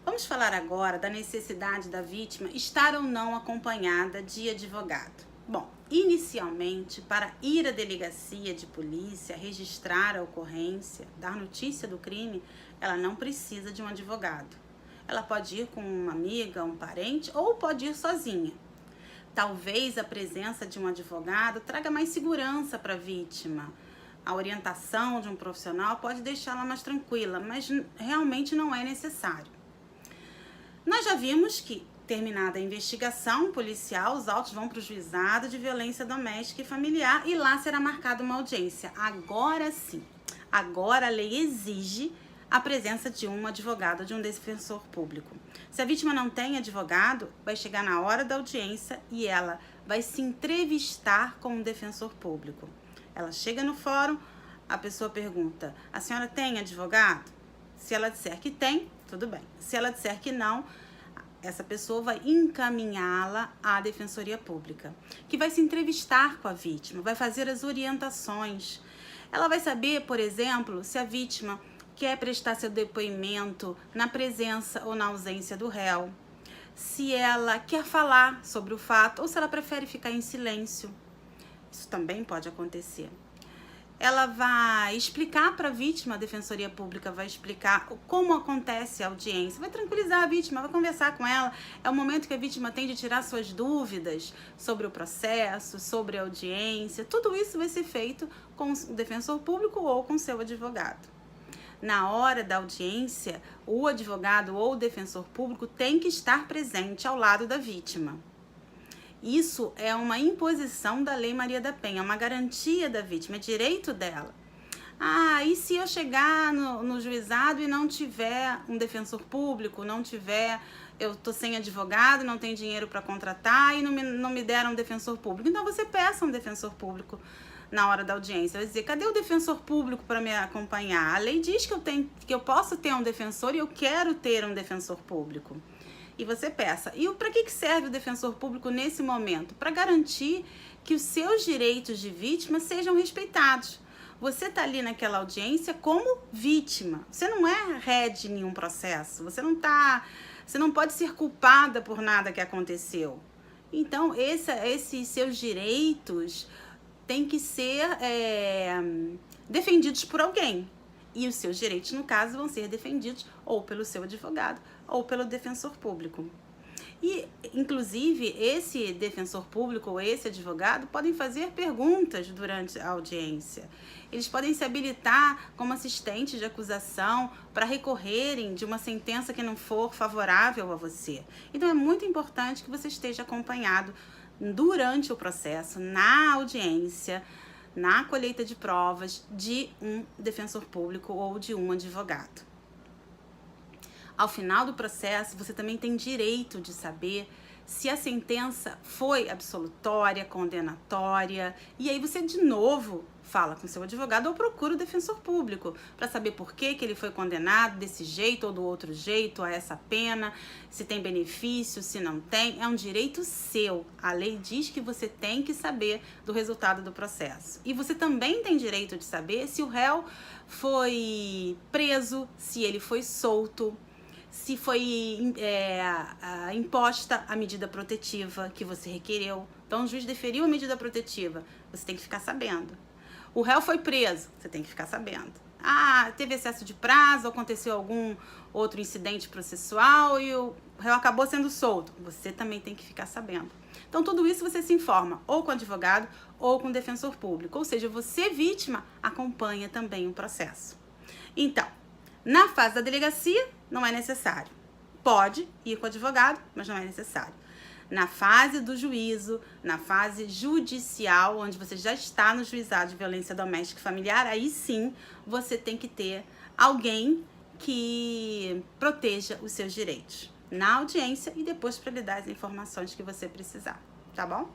Vamos falar agora da necessidade da vítima estar ou não acompanhada de advogado. Bom, inicialmente, para ir à delegacia de polícia, registrar a ocorrência, dar notícia do crime, ela não precisa de um advogado. Ela pode ir com uma amiga, um parente ou pode ir sozinha. Talvez a presença de um advogado traga mais segurança para a vítima. A orientação de um profissional pode deixá-la mais tranquila, mas realmente não é necessário. Nós já vimos que, terminada a investigação policial, os autos vão para o juizado de violência doméstica e familiar e lá será marcada uma audiência. Agora sim, agora a lei exige a presença de um advogado, de um defensor público. Se a vítima não tem advogado, vai chegar na hora da audiência e ela vai se entrevistar com um defensor público. Ela chega no fórum, a pessoa pergunta: a senhora tem advogado? Se ela disser que tem, tudo bem. Se ela disser que não, essa pessoa vai encaminhá-la à Defensoria Pública, que vai se entrevistar com a vítima, vai fazer as orientações. Ela vai saber, por exemplo, se a vítima quer prestar seu depoimento na presença ou na ausência do réu, se ela quer falar sobre o fato ou se ela prefere ficar em silêncio. Isso também pode acontecer. Ela vai explicar para a vítima, a Defensoria Pública vai explicar como acontece a audiência, vai tranquilizar a vítima, vai conversar com ela. É o momento que a vítima tem de tirar suas dúvidas sobre o processo, sobre a audiência. Tudo isso vai ser feito com o defensor público ou com seu advogado. Na hora da audiência, o advogado ou o defensor público tem que estar presente ao lado da vítima. Isso é uma imposição da Lei Maria da Penha, é uma garantia da vítima, é direito dela. E se eu chegar no juizado e não tiver um defensor público, eu tô sem advogado, não tenho dinheiro para contratar e não me deram um defensor público? Então você peça um defensor público na hora da audiência. Vai dizer: cadê o defensor público para me acompanhar? A lei diz que eu posso ter um defensor e eu quero ter um defensor público. E você peça. E para que serve o defensor público nesse momento? Para garantir que os seus direitos de vítima sejam respeitados. Você está ali naquela audiência como vítima. Você não é rédea de nenhum processo. Você não pode ser culpada por nada que aconteceu. Então, esses seus direitos têm que ser defendidos por alguém. E os seus direitos, no caso, vão ser defendidos ou pelo seu advogado ou pelo defensor público. E, inclusive, esse defensor público ou esse advogado podem fazer perguntas durante a audiência. Eles podem se habilitar como assistentes de acusação para recorrerem de uma sentença que não for favorável a você. Então, é muito importante que você esteja acompanhado durante o processo, na audiência, na colheita de provas, de um defensor público ou de um advogado. Ao final do processo, você também tem direito de saber se a sentença foi absolutória, condenatória, e aí você de novo fala com seu advogado ou procura o defensor público para saber por que ele foi condenado desse jeito ou do outro jeito, a essa pena, se tem benefício, se não tem. É um direito seu. A lei diz que você tem que saber do resultado do processo. E você também tem direito de saber se o réu foi preso, se ele foi solto, se foi imposta a medida protetiva que você requereu. Então, o juiz deferiu a medida protetiva, você tem que ficar sabendo. O réu foi preso, você tem que ficar sabendo. Teve excesso de prazo, aconteceu algum outro incidente processual e o réu acabou sendo solto, você também tem que ficar sabendo. Então, tudo isso você se informa ou com o advogado ou com o defensor público. Ou seja, você, vítima, acompanha também o processo. Então, na fase da delegacia, não é necessário. Pode ir com o advogado, mas não é necessário. Na fase do juízo, na fase judicial, onde você já está no juizado de violência doméstica e familiar, aí sim você tem que ter alguém que proteja os seus direitos na audiência e depois para lhe dar as informações que você precisar, tá bom?